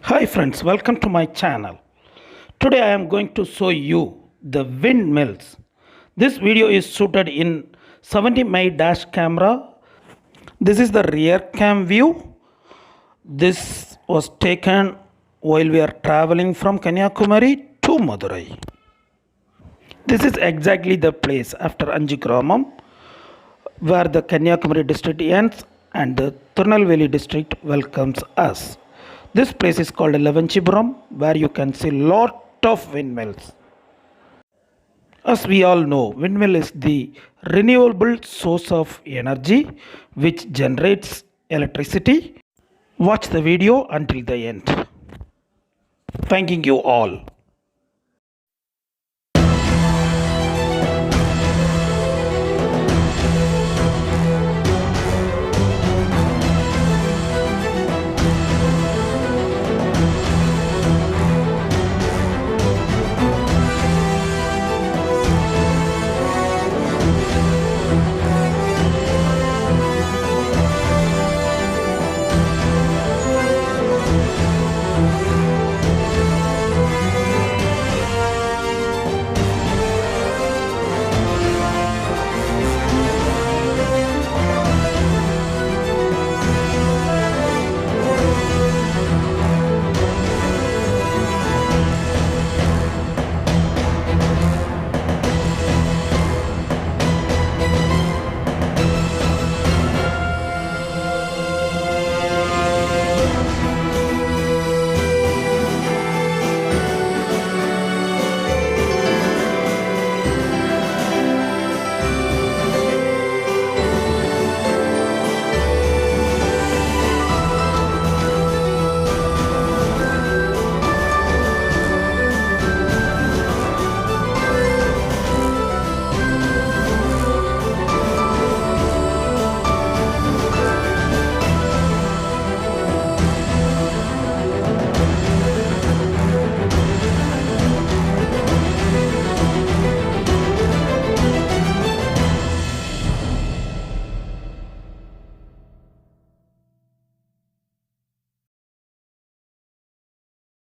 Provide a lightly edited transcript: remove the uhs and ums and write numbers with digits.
Hi friends, welcome to my channel. Today I am going to show you the windmills. This video is shooted in 70 mm dash camera. This is the rear cam view. This was taken while we are traveling from Kanyakumari to Madurai. This is exactly the place after Anjigramam where the Kanyakumari district ends and the Tirunelveli district welcomes us. This place is called Levanchipuram, where you can see lot of windmills. As we all know, windmill is the renewable source of energy which generates electricity. Watch the video until the end. Thanking you all.